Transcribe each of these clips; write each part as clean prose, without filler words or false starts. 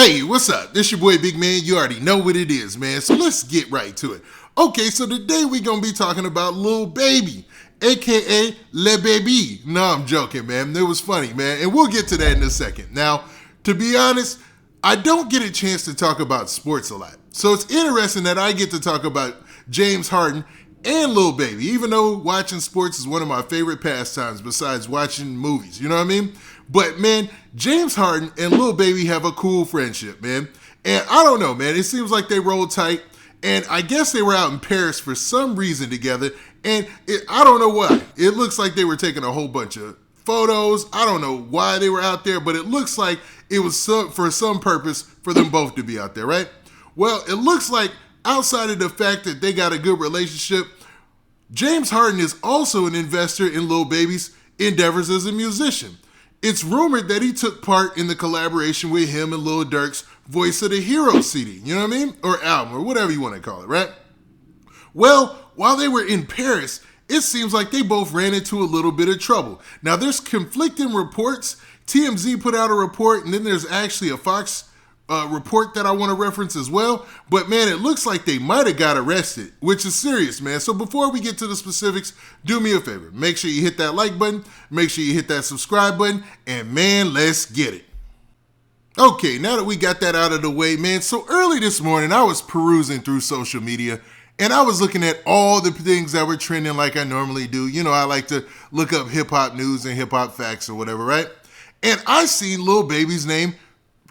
Hey, what's up? This your boy Big Man. You already know what it is, man. So let's get right to it. Okay, so today we're going to be talking about Lil Baby, a.k.a. Lil Baby. No, I'm joking, man. It was funny, man. And we'll get to that in a second. Now, to be honest, I don't get a chance to talk about sports a lot. So it's interesting that I get to talk about James Harden and Lil Baby, even though watching sports is one of my favorite pastimes besides watching movies. You know what I mean? But, man, James Harden and Lil Baby have a cool friendship, man. And I don't know, man. It seems like they roll tight. And I guess they were out in Paris for some reason together. And I don't know why. It looks like they were taking a whole bunch of photos. I don't know why they were out there, but it looks like it was for some purpose for them both to be out there, right? Well, it looks like outside of the fact that they got a good relationship, James Harden is also an investor in Lil Baby's endeavors as a musician. It's rumored that he took part in the collaboration with him and Lil Durk's Voice of the Hero CD, you know what I mean? Or album, or whatever you want to call it, right? Well, while they were in Paris, it seems like they both ran into a little bit of trouble. Now, there's conflicting reports. TMZ put out a report, and then there's actually a Fox report that I want to reference as well. But, man, it looks like they might have got arrested, which is serious, man. So before we get to the specifics, do me a favor. Make sure you hit that like button. Make sure you hit that subscribe button. And, man, let's get it. Okay, now that we got that out of the way, man, so early this morning, I was perusing through social media, and I was looking at all the things that were trending like I normally do. You know, I like to look up hip-hop news and hip-hop facts or whatever, right? And I seen Lil Baby's name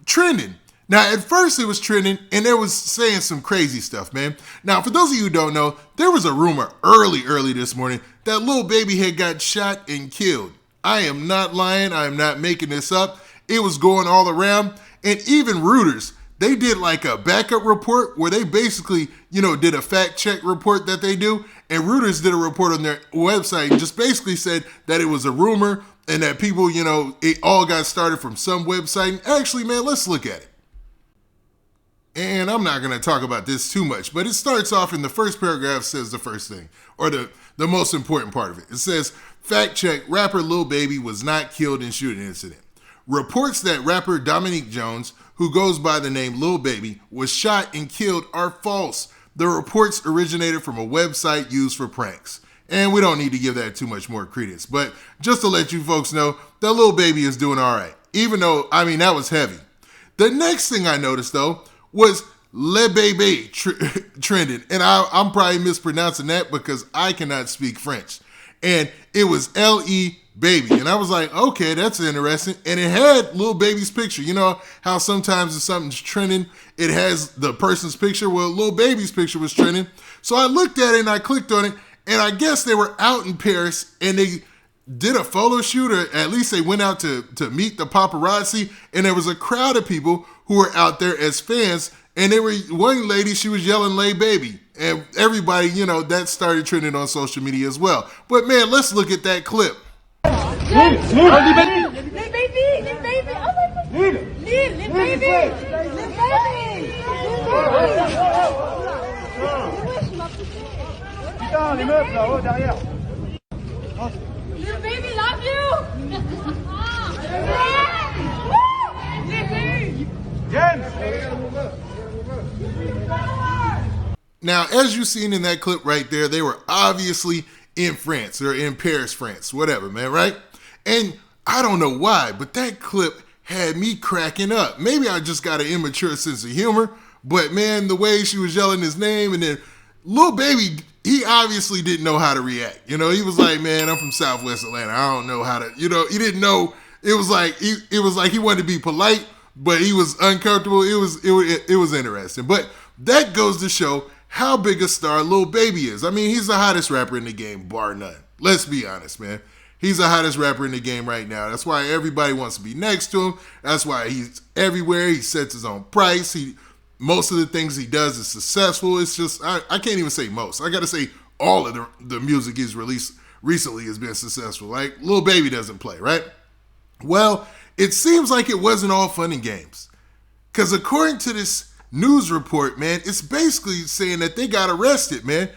trending. Now, at first it was trending, and it was saying some crazy stuff, man. Now, for those of you who don't know, there was a rumor early this morning that Lil Baby had got shot and killed. I am not lying. I am not making this up. It was going all around, and even Reuters, they did like a backup report where they basically, did a fact check report that they do, and Reuters did a report on their website and just basically said that it was a rumor and that people, it all got started from some website. And actually, man, let's look at it. And I'm not going to talk about this too much, but it starts off in the first paragraph, says the first thing, or the most important part of it. It says, fact check, rapper Lil Baby was not killed in shooting incident. Reports that rapper Dominique Jones, who goes by the name Lil Baby, was shot and killed are false. The reports originated from a website used for pranks. And we don't need to give that too much more credence. But just to let you folks know, that Lil Baby is doing all right. Even though, that was heavy. The next thing I noticed, though, was Le Baby trending. And I'm probably mispronouncing that because I cannot speak French. And it was L-E Baby. And I was like, okay, that's interesting. And it had Lil Baby's picture. You know how sometimes if something's trending, it has the person's picture? Well, Lil Baby's picture was trending. So I looked at it and I clicked on it. And I guess they were out in Paris and they did a photo shoot, or at least they went out to meet the paparazzi. And there was a crowd of people who were out there as fans. And there were one lady, she was yelling Lil Baby. And everybody, that started trending on social media as well. But man, let's look at that clip. Lil Baby, oh my God. Lil Baby, Putain, les meufs là-haut derrière. Lil Baby, love you. James. Now, as you've seen in that clip right there, they were obviously in France or in Paris, France, whatever, man, right? And I don't know why, but that clip had me cracking up. Maybe I just got an immature sense of humor, but man, the way she was yelling his name, and then Lil Baby, he obviously didn't know how to react. He was like, man, I'm from Southwest Atlanta. I don't know how to, he didn't know. It was like he wanted to be polite, but he was uncomfortable. It was interesting. But that goes to show how big a star Lil Baby is. He's the hottest rapper in the game, bar none. Let's be honest, man. He's the hottest rapper in the game right now. That's why everybody wants to be next to him. That's why he's everywhere. He sets his own price. Most of the things he does is successful. It's just, I can't even say most. I got to say all of the music he's released recently has been successful. Like, Lil Baby doesn't play, right? Well, it seems like it wasn't all fun and games. Because according to this news report, man, it's basically saying that they got arrested, man.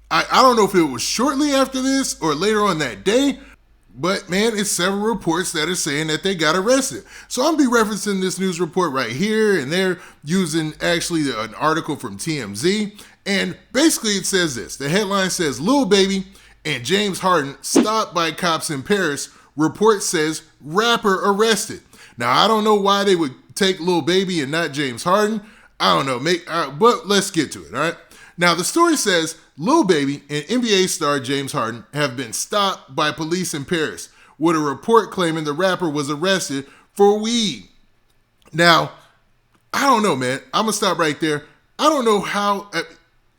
I don't know if it was shortly after this or later on that day, But man, it's several reports that are saying that they got arrested. So I'm be referencing this news report right here, and they're using actually an article from TMZ. And basically it says this. The headline says, Lil Baby and James Harden stopped by cops in Paris. Report says rapper arrested. Now, I don't know why they would take Lil Baby and not James Harden. I don't know, but let's get to it, all right? Now, the story says Lil Baby and NBA star James Harden have been stopped by police in Paris with a report claiming the rapper was arrested for weed. Now, I don't know, man. I'm going to stop right there. I don't know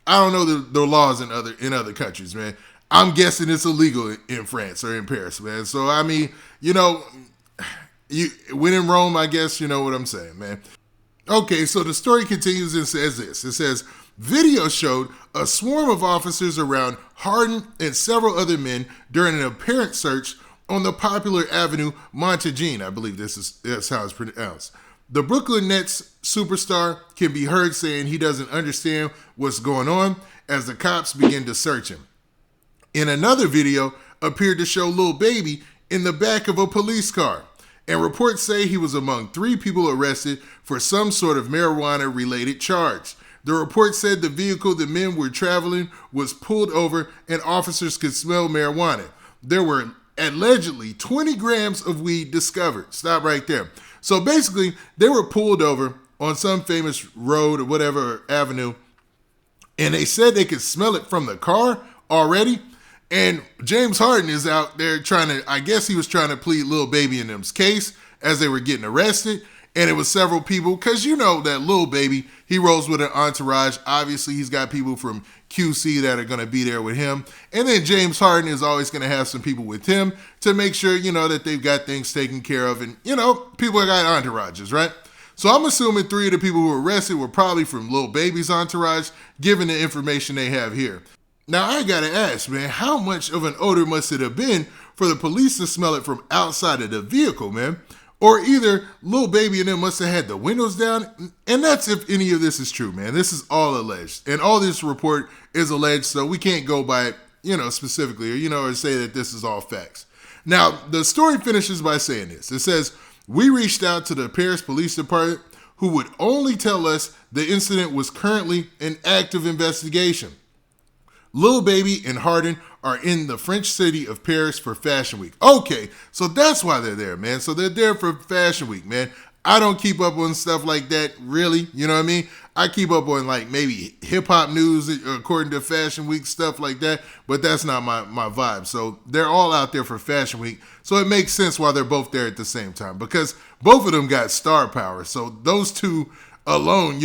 the laws in other countries, man. I'm guessing it's illegal in France or in Paris, man. So, I mean, when in Rome, I guess you know what I'm saying, man. Okay, so the story continues and says this. It says, video showed a swarm of officers around Harden and several other men during an apparent search on the popular avenue Montegin. I believe that's how it's pronounced. The Brooklyn Nets superstar can be heard saying he doesn't understand what's going on as the cops begin to search him. In another video, appeared to show Lil Baby in the back of a police car. And reports say he was among 3 people arrested for some sort of marijuana-related charge. The report said the vehicle the men were traveling was pulled over and officers could smell marijuana. There were allegedly 20 grams of weed discovered. Stop right there. So basically, they were pulled over on some famous road or whatever avenue, and they said they could smell it from the car already. And James Harden is out there I guess he was trying to plead Lil Baby in them's case as they were getting arrested. And it was several people, because you know that Lil Baby, he rolls with an entourage. Obviously, he's got people from QC that are going to be there with him. And then James Harden is always going to have some people with him to make sure, that they've got things taken care of. And, people got entourages, right? So I'm assuming 3 of the people who were arrested were probably from Lil Baby's entourage, given the information they have here. Now, I got to ask, man, how much of an odor must it have been for the police to smell it from outside of the vehicle, man? Or either Lil Baby and them must have had the windows down. And that's if any of this is true, man. This is all alleged. And all this report is alleged, so we can't go by it, specifically, or say that this is all facts. Now, the story finishes by saying this. It says, we reached out to the Paris Police Department, who would only tell us the incident was currently an active investigation. Lil Baby and Harden are in the French city of Paris for Fashion Week. Okay, so that's why they're there, man. So they're there for Fashion Week, man. I don't keep up on stuff like that, really. You know what I mean? I keep up on like maybe hip-hop news according to Fashion Week, stuff like that. But that's not my vibe. So they're all out there for Fashion Week. So it makes sense why they're both there at the same time. Because both of them got star power. So those two alone,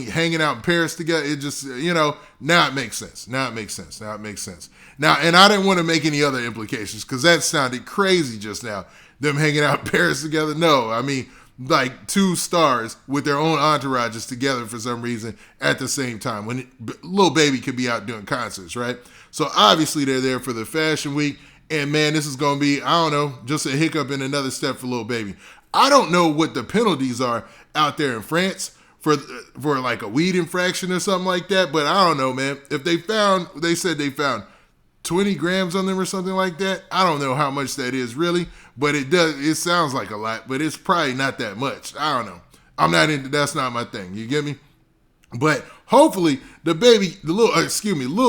hanging out in Paris together, it just, now it makes sense. Now, and I didn't want to make any other implications because that sounded crazy just now, them hanging out in Paris together. No, like 2 stars with their own entourages together for some reason at the same time when Lil Baby could be out doing concerts, right? So obviously they're there for the Fashion Week, and man, this is going to be, I don't know, just a hiccup in another step for Lil Baby. I don't know what the penalties are out there in France for like a weed infraction or something like that, but I don't know, man. If they said they found 20 grams on them or something like that. I don't know how much that is really, but it sounds like a lot, but it's probably not that much. I don't know. That's not my thing. You get me? But hopefully Lil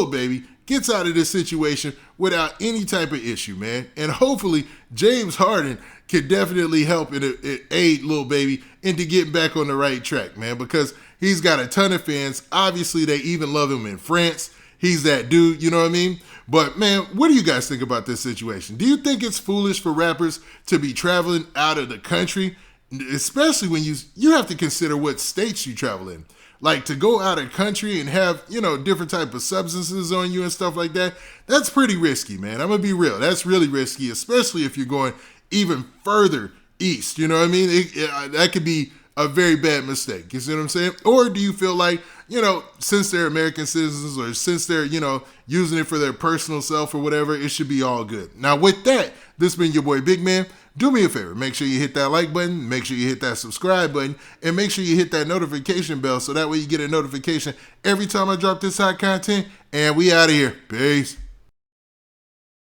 Baby gets out of this situation without any type of issue, man. And hopefully James Harden can definitely help and aid Lil Baby into getting back on the right track, man, because he's got a ton of fans. Obviously, they even love him in France. He's that dude, you know what I mean? But, man, what do you guys think about this situation? Do you think it's foolish for rappers to be traveling out of the country, especially when you have to consider what states you travel in? Like, to go out of country and have, different type of substances on you and stuff like that, that's pretty risky, man. I'm going to be real. That's really risky, especially if you're going even further east. You know what I mean? That could be a very bad mistake. You see what I'm saying? Or do you feel like, since they're American citizens or since they're, using it for their personal self or whatever, it should be all good. Now, with that, this has been your boy Big Man. Do me a favor. Make sure you hit that like button. Make sure you hit that subscribe button. And make sure you hit that notification bell so that way you get a notification every time I drop this hot content. And we out of here. Peace.